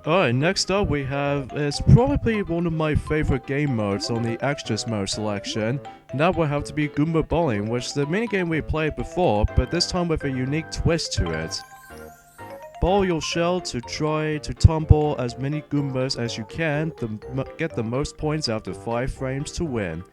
Alright, next up we have is probably one of my favorite game modes on the extras mode selection. And that will have to be Goomba Bowling, which is the minigame we played before, but this time with a unique twist to it. Bowl your shell to try to tumble as many Goombas as you can to get the most points after 5 frames to win.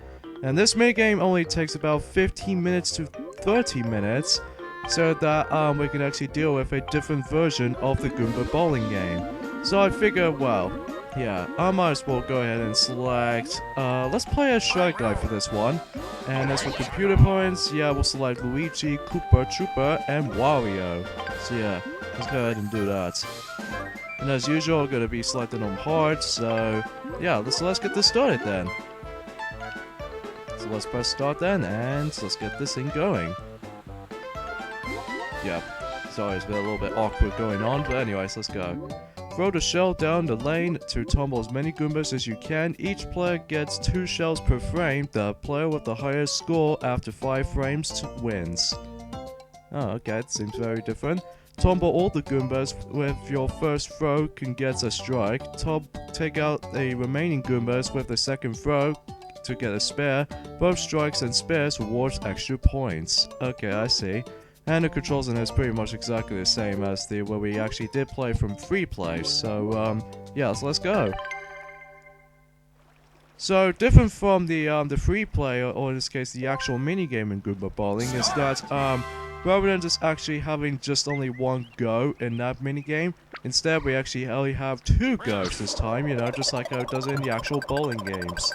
And this minigame only takes about 15 minutes to 30 minutes, so that we can actually deal with a different version of the Goomba Bowling game. So I figured, well, yeah, I might as well go ahead and select, let's play a shy guy for this one. And as for computer points, yeah, we'll select Luigi, Koopa, Trooper, and Wario. So yeah, let's go ahead and do that. And as usual, I'm gonna be selecting on hard, so yeah, let's get this started then. So let's press start then, and let's get this thing going. Yeah, sorry, it's been a little bit awkward going on, but anyways, let's go. Throw the shell down the lane to tumble as many Goombas as you can. Each player gets 2 shells per frame. The player with the highest score after 5 frames wins. Oh, okay, it seems very different. Tumble all the Goombas with your first throw can get a strike. Take out the remaining Goombas with the second throw to get a spare. Both strikes and spares rewards extra points. Okay, I see. And the controls in this is pretty much exactly the same as the where we actually did play from free play. So yeah, so let's go. So different from the free play, or in this case the actual minigame in Goomba Bowling, is that rather than just actually having just only one go in that minigame, instead we actually only have 2 goes this time, you know, just like how it does in the actual bowling games.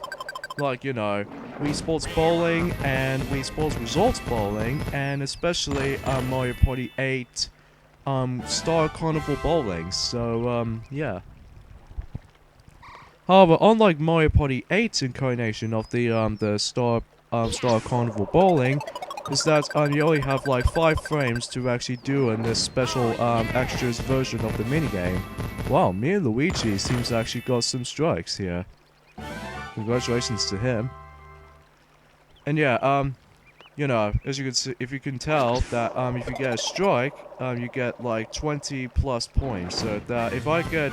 Like, you know, Wii Sports Bowling and Wii Sports Results Bowling, and especially Mario Party 8 Star Carnival Bowling. So yeah. However, unlike Mario Party 8's incarnation of the Star Carnival Bowling, is that you only have like 5 frames to actually do in this special extras version of the minigame. Wow, me and Luigi seems to actually got some strikes here. Congratulations to him. And yeah, you know, as you can see, if you can tell that if you get a strike, you get like 20 plus points. So that if I get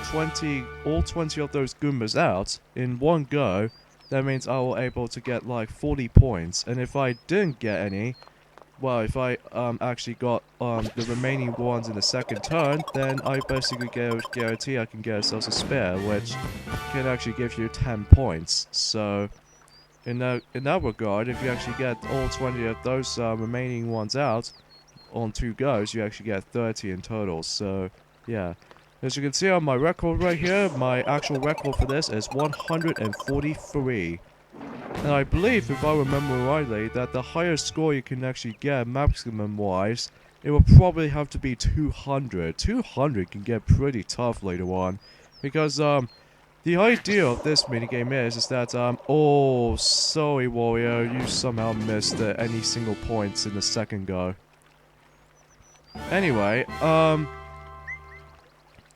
all 20 of those Goombas out in one go, that means I will able to get like 40 points. And if I didn't get any, well, if I actually got the remaining ones in the second turn, then I basically guarantee I can get ourselves a spare, which can actually give you 10 points. So in that regard, if you actually get all 20 of those remaining ones out on 2 goes, you actually get 30 in total. So yeah, as you can see on my record right here, my actual record for this is 143. And I believe, if I remember rightly, that the highest score you can actually get maximum-wise, it will probably have to be 200. 200 can get pretty tough later on. Because, the idea of this minigame is that, oh, sorry Wario, you somehow missed any single points in the second go. Anyway,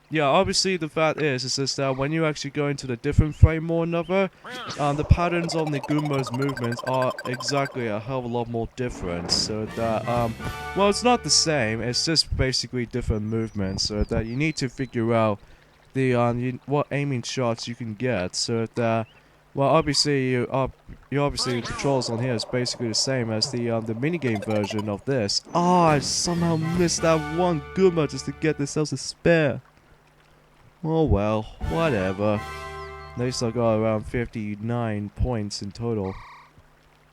yeah, obviously the fact is just that when you actually go into the different frame or another, the patterns on the Goomba's movements are exactly a hell of a lot more different. So that, well, it's not the same, it's just basically different movements. So that you need to figure out the, what aiming shots you can get. So that, well, obviously, the controls on here is basically the same as the minigame version of this. Ah, I somehow missed that one Goomba just to get themselves a spare. Oh well, whatever. At least I got around 59 points in total.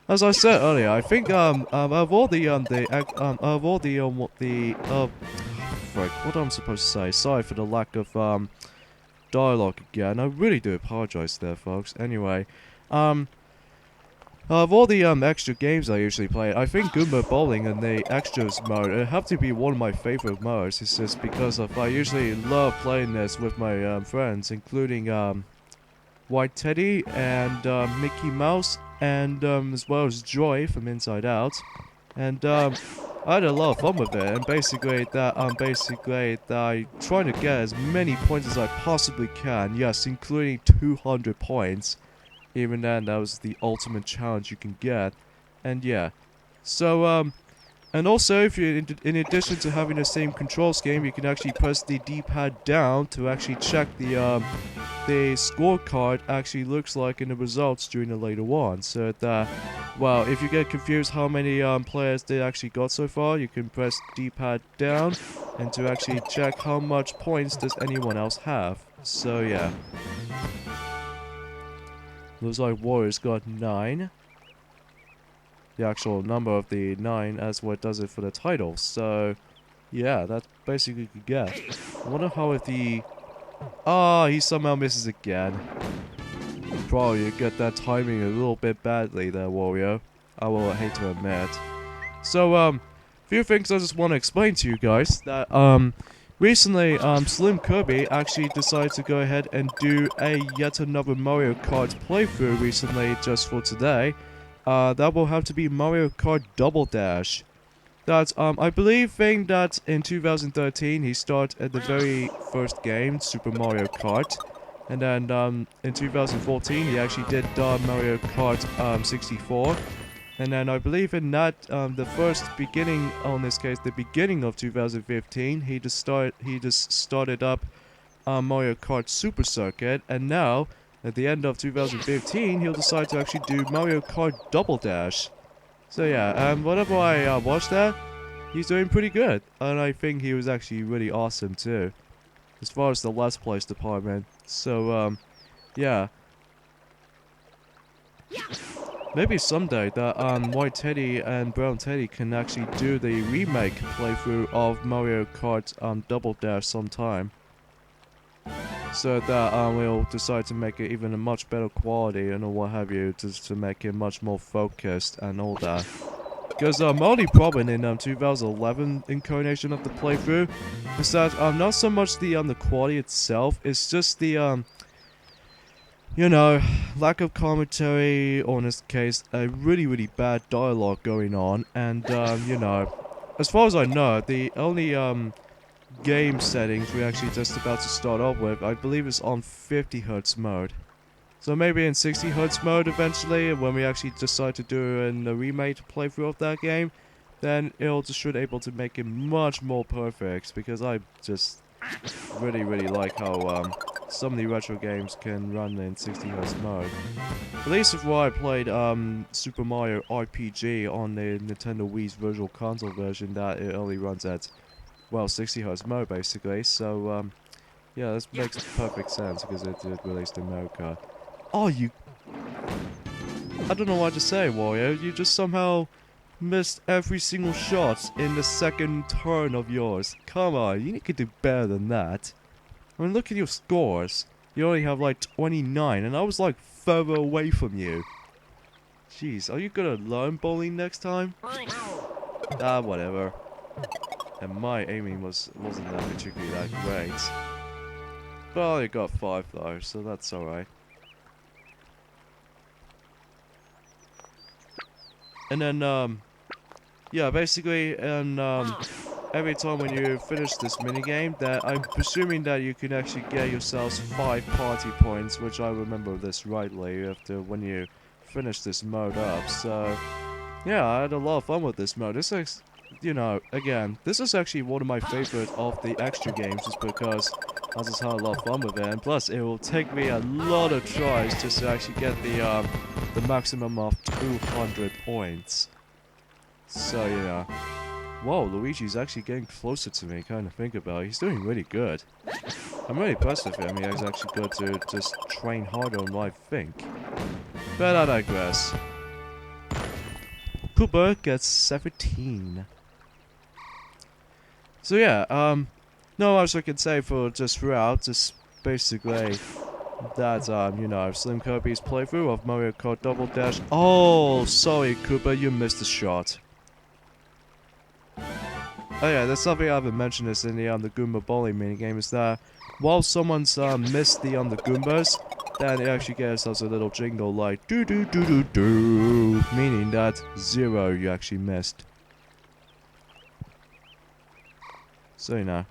As I said earlier, I think of all the frick, what I'm supposed to say? Sorry for the lack of dialogue again. I really do apologize there, folks. Anyway, of all the extra games I usually play, I think Goomba Bowling in the extras mode it have to be one of my favorite modes. It's just because I usually love playing this with my friends, including White Teddy and Mickey Mouse, and as well as Joy from Inside Out. And I had a lot of fun with it. And basically I try to get as many points as I possibly can. Yes, including 200 points. Even then, that was the ultimate challenge you can get. And yeah. So, And also, if you, in addition to having the same control scheme, you can actually press the D-pad down to actually check the scorecard actually looks like in the results during the later one. So that, well, if you get confused how many players they actually got so far, you can press D-pad down and to actually check how much points does anyone else have. So yeah. Looks like Warriors got 9. The actual number of the 9 as what does it for the title. So yeah, that's basically you could get. I wonder how if he... Ah, he somehow misses again. Probably you get that timing a little bit badly there, Wario. I will hate to admit. So, few things I just want to explain to you guys. That, recently, Slim Kirby actually decided to go ahead and do a yet another Mario Kart playthrough recently just for today. That will have to be Mario Kart Double Dash. That, I believe that in 2013 he started at the very first game, Super Mario Kart. And then, in 2014 he actually did Mario Kart 64. And then I believe in that, the first beginning, on this case, the beginning of 2015, he just started up Mario Kart Super Circuit. And now, at the end of 2015, he'll decide to actually do Mario Kart Double Dash. So yeah, whenever I watch that, he's doing pretty good. And I think he was actually really awesome too. As far as the Let's Plays department. So, yeah. Maybe someday that White Teddy and Brown Teddy can actually do the remake playthrough of Mario Kart Double Dash sometime. So that we'll decide to make it even a much better quality and what have you, just to make it much more focused and all that. Because my only problem in 2011 incarnation of the playthrough is that not so much the quality itself, it's just the you know, lack of commentary, or in this case, a really bad dialogue going on, and, you know, as far as I know, the only, game settings we're actually just about to start off with, I believe is on 50Hz mode. So maybe in 60Hz mode eventually, when we actually decide to do a remake playthrough of that game, then it'll just should able to make it much more perfect, because I just really like how, some of the retro games can run in 60Hz mode. At least before I played Super Mario RPG on the Nintendo Wii's Virtual Console version, that it only runs at, well, 60Hz mode basically. So yeah, this makes perfect sense because it released in America. Oh, you... I don't know what to say, Wario. You just somehow missed every single shot in the second turn of yours. Come on, you could do better than that. I mean, look at your scores. You only have like 29, and I was like further away from you. Jeez, are you gonna learn bowling next time? Ah, whatever. And my aiming wasn't that particularly that great. But I only got 5 though, so that's alright. And then, yeah, basically, and, every time when you finish this minigame, that I'm presuming that you can actually get yourselves 5 party points, which I remember this rightly, after when you finish this mode up. So, yeah, I had a lot of fun with this mode. This is, you know, again, this is actually one of my favorite of the extra games, just because I just had a lot of fun with it. And plus, it will take me a lot of tries just to actually get the maximum of 200 points. So, yeah. Whoa, Luigi's actually getting closer to me, kind of think about it. He's doing really good. I'm really impressed with him. He has actually got to just train harder on what I think. But I digress. Koopa gets 17. So yeah, no much I can say for just throughout, just basically that, you know, Slim Kirby's playthrough of Mario Kart Double Dash. Oh, sorry Koopa, you missed a shot. Oh yeah, there's something I haven't mentioned this in the Goomba bowling minigame, is that while someone's missed the Goombas, then it actually gives us a little jingle like do do do do do, meaning that 0 you actually missed. So you know.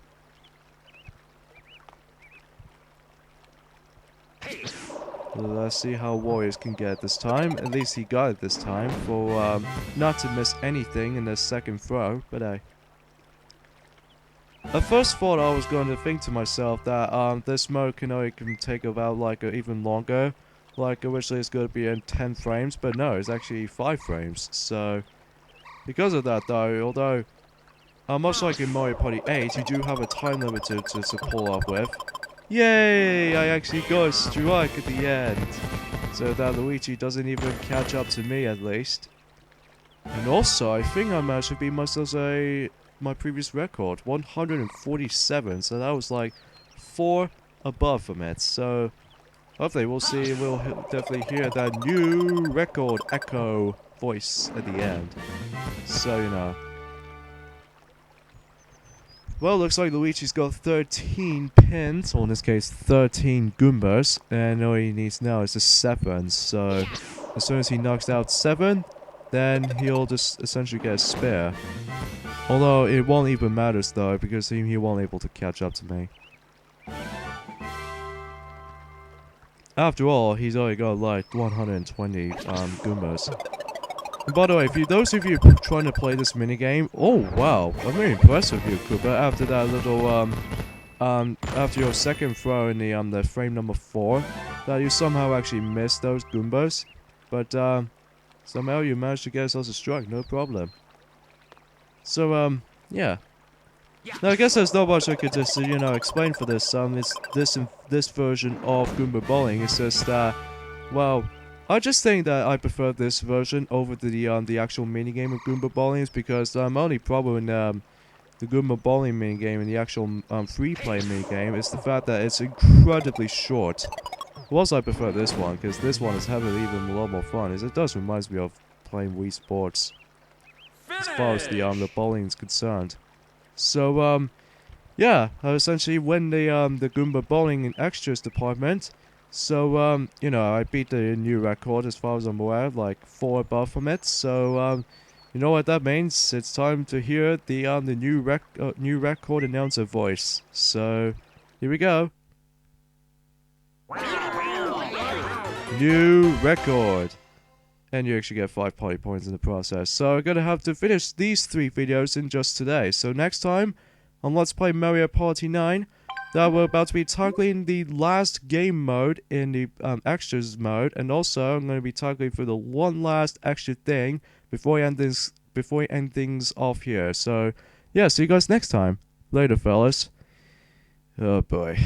Let's see how Warriors can get this time. At least he got it this time for not to miss anything in the second throw, but hey. At first thought I was going to think to myself that this mode can take about like even longer. Like originally it's going to be in 10 frames, but no, it's actually 5 frames. So because of that though, although much like in Mario Party 8, you do have a time limit to pull up with. Yay! I actually got a strike at the end. So that Luigi doesn't even catch up to me at least. And also, I think I managed to beat myself my previous record, 147. So that was like 4 above from it. So hopefully we'll definitely hear that new record echo voice at the end. So, you know. Well, looks like Luigi's got 13 pins, or in this case 13 Goombas, and all he needs now is just 7, so as soon as he knocks out 7, then he'll just essentially get a spare. Although it won't even matter though, because he won't be able to catch up to me. After all, he's already got like 120 Goombas. And by the way, those of you trying to play this minigame, oh wow, I'm very impressed with you, Cooper. After that little after your second throw in the frame number 4, that you somehow actually missed those Goombas, but somehow you managed to get yourself a strike, no problem. So yeah. Now I guess there's not much I could just explain for this. This version of Goomba Bowling is just well. I just think that I prefer this version over the actual minigame of Goomba Bowling, because the only problem in the Goomba Bowling minigame and the actual free-play minigame is the fact that it's incredibly short. Plus, I prefer this one, because this one is heavily even a lot more fun, as it does remind me of playing Wii Sports, as far as the bowling is concerned. So, yeah, I essentially win the Goomba Bowling and Extras department. So, you know, I beat the new record as far as I'm aware, like 4 above from it. So, you know what that means? It's time to hear the new record announcer voice. So, here we go. New record. And you actually get 5 party points in the process. So, I'm gonna have to finish these 3 videos in just today. So, next time on Let's Play Mario Party 9, that we're about to be tackling the last game mode in the extras mode, and also I'm going to be tackling for the one last extra thing before we end things off here. So yeah, see you guys next time. Later, fellas. Oh boy.